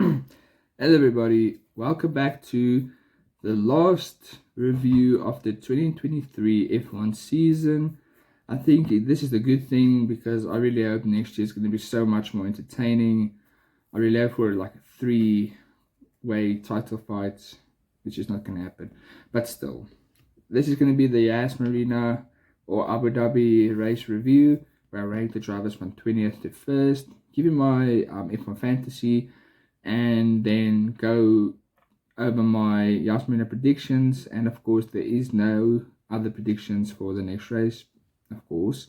Hello everybody, welcome back to the last review of the 2023 F1 season. I think this is a good thing because I really hope next year is going to be so much more entertaining. I really hope for like a three-way title fight, which is not going to happen. But still, this is going to be the Yas Marina or Abu Dhabi race review, where I rank the drivers from 20th to 1st, give you my F1 fantasy, and then go over my Yas Marina predictions. And of course, there is no other predictions for the next race, of course.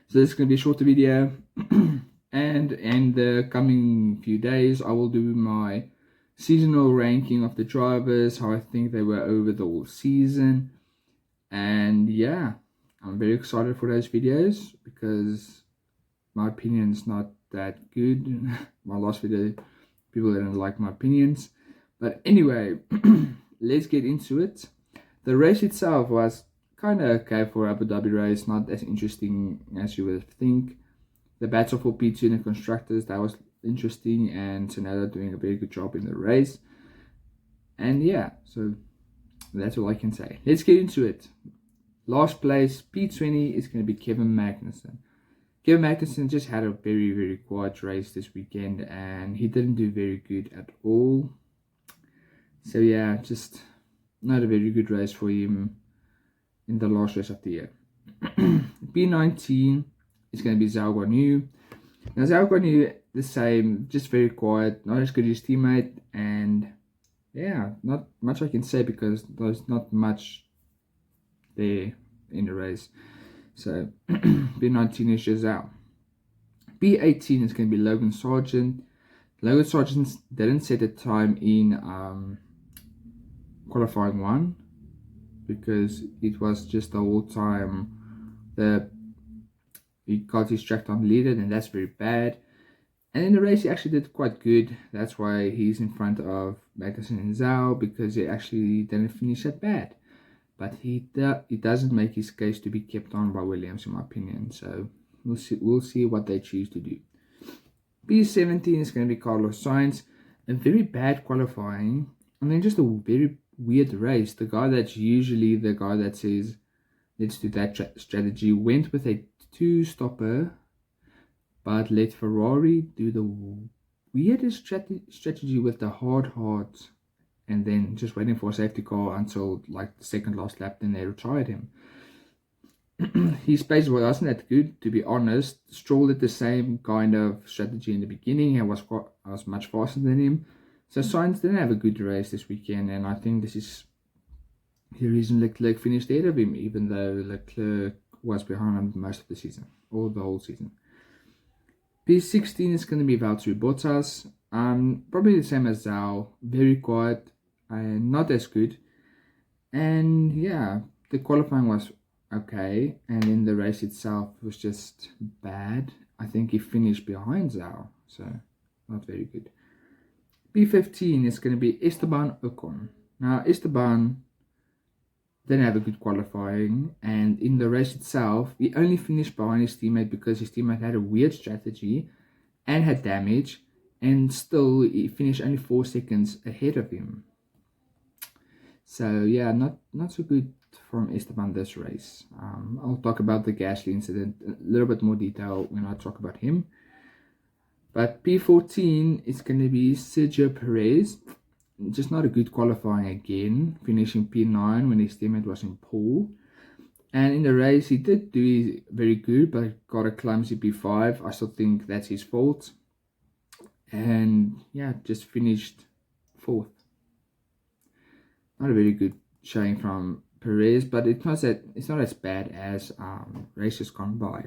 So this is going to be a shorter video. And in the coming few days, I will do my seasonal ranking of the drivers, how I think they were over the whole season. And yeah, I'm very excited for those videos because my opinion is not that good. My last video, people didn't like my opinions. But anyway, let's get into it. The race itself was kind of okay for Abu Dhabi race, not as interesting as you would think. The battle for P2 in the constructors, that was interesting, and Tsunoda doing a very good job in the race. And yeah, so that's all I can say. Let's get into it. Last place, P20, is going to be Kevin Magnussen. Kevin Magnussen just had a very, very quiet race this weekend, and he didn't do very good at all. So yeah, just not a very good race for him in the last race of the year. P19 is going to be Zhou Guanyu. Now Zhou Guanyu, the same, just very quiet, not as good as his teammate, and yeah, not much I can say because there's not much there in the race. So P19 is just out. P18 is going to be Logan Sargent. Logan Sargent didn't set a time in qualifying 1 because it was just the whole time he got his track time leaded, and that's very bad. And in the race he actually did quite good. That's why he's in front of Magnussen and Zhou, because he actually didn't finish that bad. But he doesn't make his case to be kept on by Williams, in my opinion. So we'll see what they choose to do. P17 is going to be Carlos Sainz. A very bad qualifying, and then just a very weird race. The guy that's usually the guy that says let's do that strategy went with a 2-stopper, but let Ferrari do the weirdest strategy with the hard, and then just waiting for a safety car until like the second last lap, then they retired him. His pace wasn't that good, to be honest. Stroll did the same kind of strategy in the beginning and was much faster than him. So Sainz didn't have a good race this weekend, and I think this is the reason Leclerc finished ahead of him, even though Leclerc was behind him most of the season, or the whole season. P16 is going to be Valtteri Bottas. Probably the same as Zhou, very quiet and not as good. And yeah, the qualifying was okay, and in the race itself was just bad. I think he finished behind Zhou, so not very good. P15 is going to be Esteban Ocon. Now Esteban didn't have a good qualifying, and in the race itself he only finished behind his teammate because his teammate had a weird strategy and had damage, and still he finished only 4 seconds ahead of him. So yeah, not so good from Esteban this race. I'll talk about the Gasly incident a little bit more detail when I talk about him. But P14 is going to be Sergio Perez. Just not a good qualifying again, finishing P9 when his teammate was in pole. And in the race he did do very good, but got a clumsy P5. I still think that's his fault. And yeah, just finished 4th. Not a very good showing from Perez, but it's not as bad as races gone by.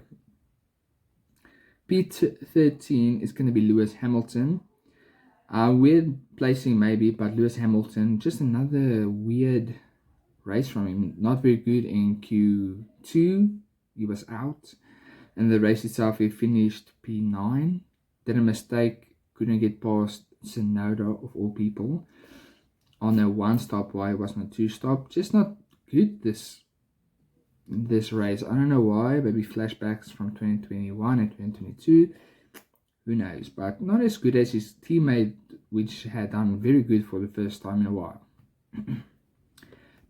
P13 is going to be Lewis Hamilton. Weird placing maybe, but Lewis Hamilton, just another weird race from him. Not very good in Q2. He was out. And the race itself, he finished P9. Did a mistake, couldn't get past Tsunoda of all people on a 1-stop while it wasn't a 2-stop. Just not good this race. I don't know why. Maybe flashbacks from 2021 and 2022. Who knows? But not as good as his teammate which had done very good for the first time in a while.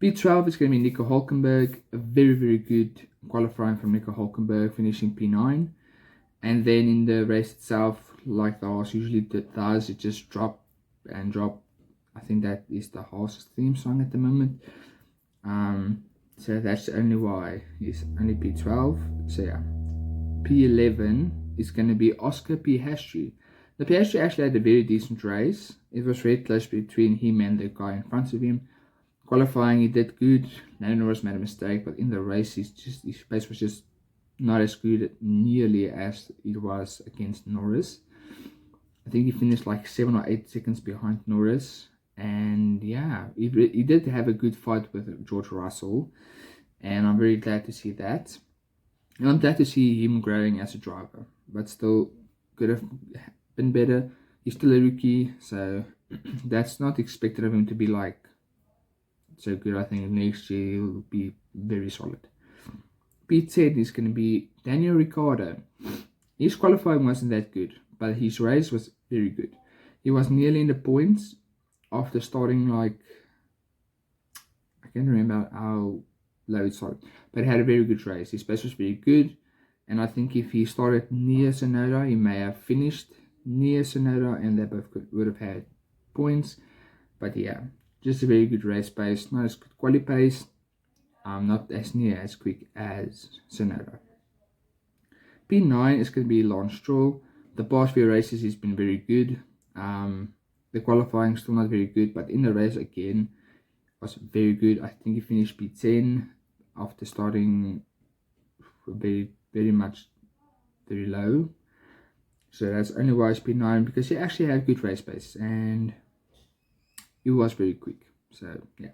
P12 is going to be Nico Hulkenberg, a very good qualifying from Nico Hulkenberg, finishing P9. And then in the race itself, like the Haas usually does, it just drop and drop. I think that is the Haas theme song at the moment. So that's only why it's only P12. So yeah, P11 is going to be Oscar Piastri. The Piastri actually had a very decent race. It was very close between him and the guy in front of him. Qualifying, he did good. Lando Norris made a mistake, but in the race, his pace was just not as good nearly as it was against Norris. I think he finished like 7 or 8 seconds behind Norris. And yeah, he did have a good fight with George Russell. And I'm very glad to see that. And I'm glad to see him growing as a driver. But still, could have been better. He's still a rookie, so that's not expected of him to be like so good. I think next year he'll be very solid. P10 is going to be Daniel Ricciardo. His qualifying wasn't that good, but his race was very good. He was nearly in the points after starting like, I can't remember how low it started, but he had a very good race. His pace was very good, and I think if he started near Tsunoda, he may have finished near Tsunoda, and they both would have had points. But yeah, just a very good race pace, not as good quali pace, not as near as quick as Tsunoda. P9 is going to be Lance Stroll. The past few races he's been very good. The qualifying still not very good, but in the race again was very good. I think he finished P10 after starting very low. So that's only why it's P9, because he actually had good race pace and he was very quick. So yeah.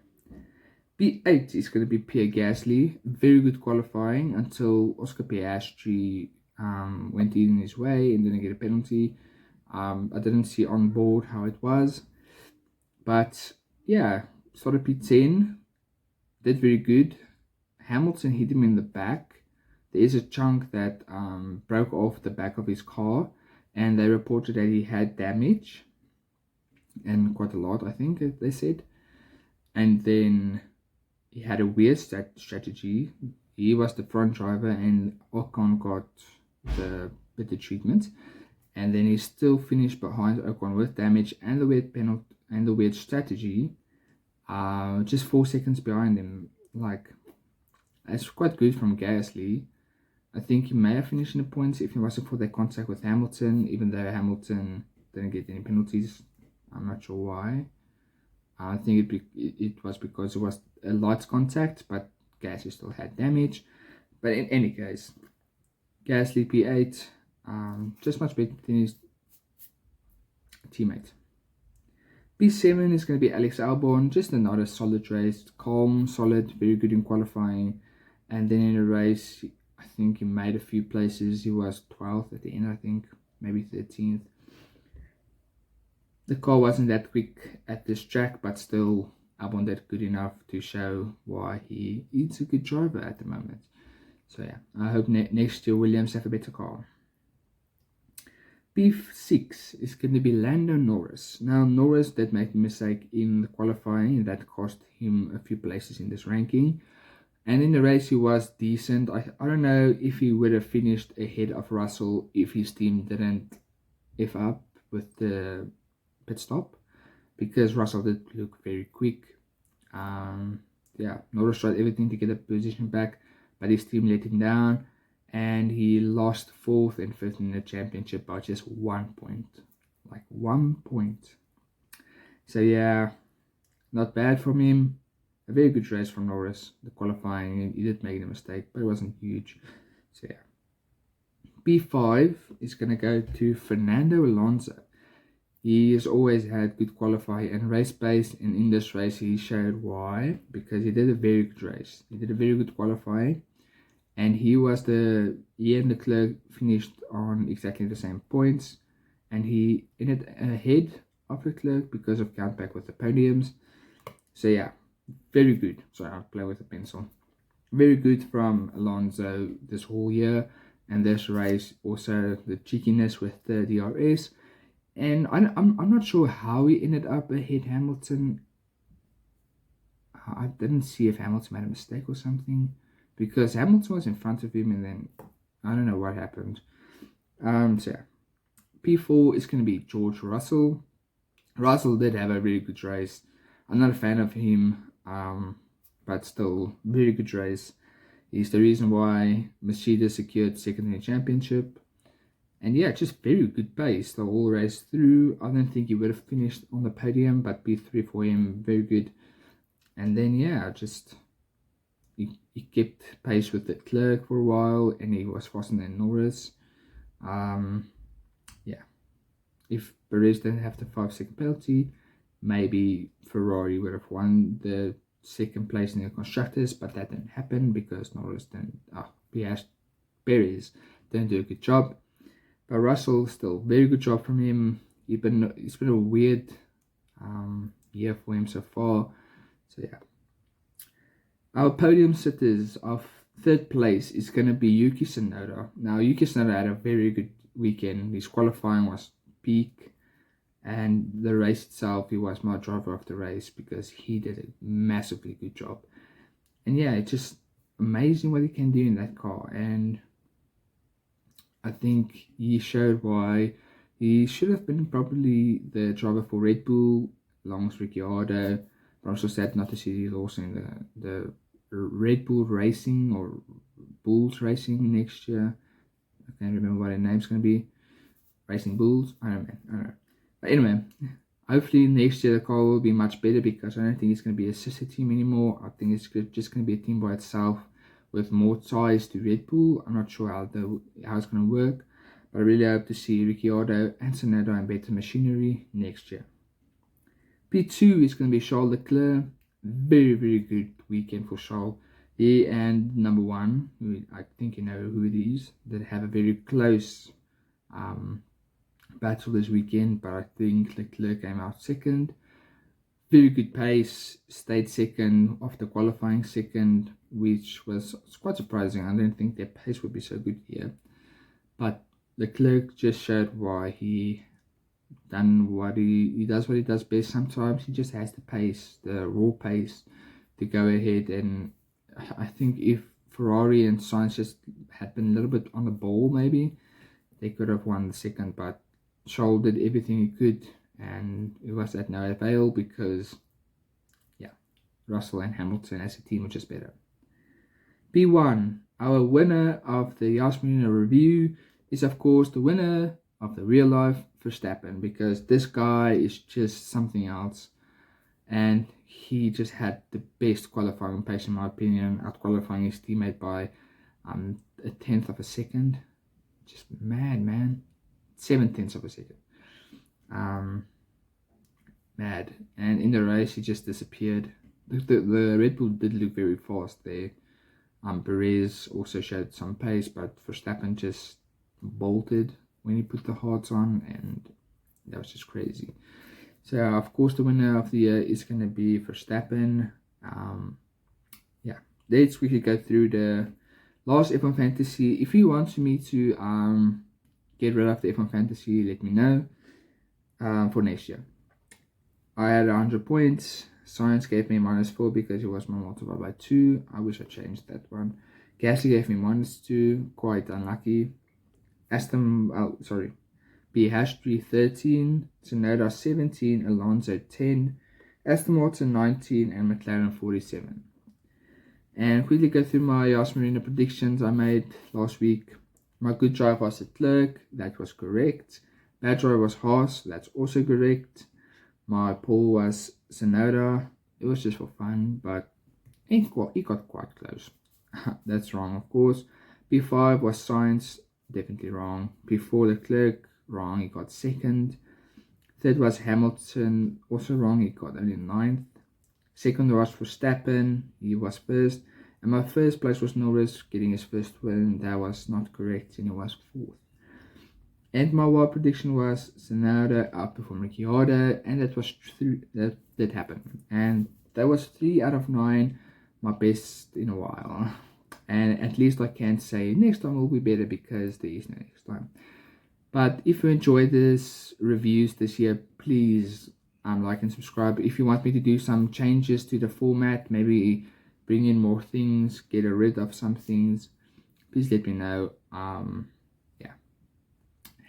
P8 is going to be Pierre Gasly. Very good qualifying until Oscar Piastri went in his way and didn't get a penalty. I didn't see on board how it was, but yeah, started P10, did very good. Hamilton hit him in the back. There is a chunk that broke off the back of his car, and they reported that he had damage, and quite a lot, I think they said. And then he had a weird strategy. He was the front driver, and Ocon got the better treatment, and then he still finished behind Ocon with damage and the weird penalty and the weird strategy, just 4 seconds behind him. Like, that's quite good from Gasly. I think he may have finished in the points if it wasn't for that contact with Hamilton, even though Hamilton didn't get any penalties. I'm not sure why. I think it was because it was a light contact, but Gasly still had damage. But in any case, Gasly P8, just much better than his teammate. P7 is going to be Alex Albon, just another solid race, calm, solid, very good in qualifying. And then in the race, I think he made a few places. He was 12th at the end, I think, maybe 13th. The car wasn't that quick at this track, but still Albon did good enough to show why he is a good driver at the moment. So yeah, I hope next year Williams have a better car. P6 is going to be Lando Norris. Now Norris did make a mistake in the qualifying that cost him a few places in this ranking. And in the race he was decent. I don't know if he would have finished ahead of Russell if his team didn't F up with the pit stop, because Russell did look very quick. Yeah, Norris tried everything to get a position back, but his team let him down, and he lost 4th and 5th in the championship by just 1 point. Like 1 point. So yeah, not bad from him. A very good race from Norris. The qualifying, he did make a mistake, but it wasn't huge. So yeah. P5 is going to go to Fernando Alonso. He has always had good qualifying and race pace, and in this race he showed why, because he did a very good race. He did a very good qualifying, and he and Leclerc finished on exactly the same points, and he ended ahead of Leclerc because of countback with the podiums. So yeah, very good. Sorry, I'll play with a pencil. Very good from Alonso this whole year, and this race also the cheekiness with the DRS. And I'm not sure how he ended up ahead Hamilton. I didn't see if Hamilton made a mistake or something, because Hamilton was in front of him, and then I don't know what happened. So yeah, P4 is going to be George Russell. Russell did have a really good race. I'm not a fan of him, but still, very good race. He's the reason why Mercedes secured second in the championship. And yeah, just very good pace the whole race through. I don't think he would have finished on the podium, but P3 for him, very good. And then yeah, just he kept pace with Leclerc for a while, and he was faster than Norris. Yeah, if Perez didn't have the 5-second penalty, maybe Ferrari would have won the second place in the constructors, but that didn't happen because Norris didn't. Perez didn't do a good job. But Russell, still very good job from him. It's been a weird year for him so far. So yeah, our podium sitters of third place is going to be Yuki Tsunoda. Now Yuki Tsunoda had a very good weekend. His qualifying was peak, and the race itself, he was my driver of the race because he did a massively good job. And yeah, it's just amazing what he can do in that car. And I think he showed why he should have been probably the driver for Red Bull, along with Ricciardo. But also sad not to see he's also in the Red Bull Racing or Bulls Racing next year. I can't remember what their name's going to be. Racing Bulls? I don't know. But anyway, hopefully next year the car will be much better, because I don't think it's going to be a sister team anymore. I think it's just going to be a team by itself with more ties to Red Bull. I'm not sure how it's going to work, but I really hope to see Ricciardo and Tsunoda and better machinery next year. P2 is going to be Charles Leclerc. Very, very good weekend for Charles. He and number one, who I think you know who it is, that have a very close battle this weekend, but I think Leclerc came out second. Very good pace, stayed second after qualifying second, which was quite surprising. I didn't think their pace would be so good here. But Leclerc just showed why he does what he does best. Sometimes he just has the pace, the raw pace, to go ahead. And I think if Ferrari and Sainz just had been a little bit on the ball, maybe they could have won the second. But Charles did everything he could, and it was at no avail because, yeah, Russell and Hamilton as a team were just better. P1, our winner of the Yas Marina review is, of course, the winner of the real life Verstappen, because this guy is just something else, and he just had the best qualifying pace in my opinion, out qualifying his teammate by a tenth of a second. Just mad, man. 7/10 of a second. Mad. And in the race he just disappeared. The Red Bull did look very fast there. Perez also showed some pace, but Verstappen just bolted when he put the hards on, and that was just crazy. So of course the winner of the year is going to be Verstappen. Yeah, let's quickly go through the last F1 Fantasy. If you want me to get rid of the F1 Fantasy, let me know for next year. I had 100 points. Science gave me -4 because it was my multiplied by 2. I wish I changed that one. Gasly gave me -2, quite unlucky. Piastri 13, Tsunoda 17, Alonso 10, Aston Martin 19, and McLaren 47. And quickly go through my Yas Marina predictions I made last week. My good drive was Leclerc, that was correct. Bad drive was Haas, that's also correct. My poll was Tsunoda, it was just for fun, but he got quite close. That's wrong, of course. P5 was Sainz, definitely wrong. P4 Leclerc, wrong, he got second. Third was Hamilton, also wrong, he got only 9th. Second was Verstappen, he was first. And my first place was Norris, getting his first win. That was not correct, and he was 4th. And my wild prediction was Tsunoda outperformed Ricciardo, and that was true. That did happen. And that was 3 out of 9, my best in a while. And at least I can say next time will be better, because there is no next time. But if you enjoy this reviews this year, please like and subscribe. If you want me to do some changes to the format, maybe bring in more things, get rid of some things, please let me know. Yeah,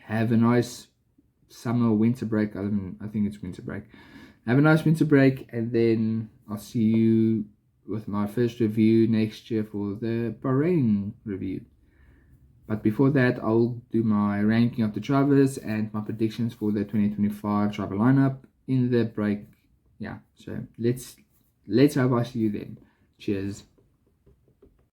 have a nice summer or winter break. I think it's winter break. Have a nice winter break, and then I'll see you with my first review next year for the Bahrain review. But before that, I'll do my ranking of the drivers and my predictions for the 2025 driver lineup in the break. Yeah, so let's hope I see you then. Cheers.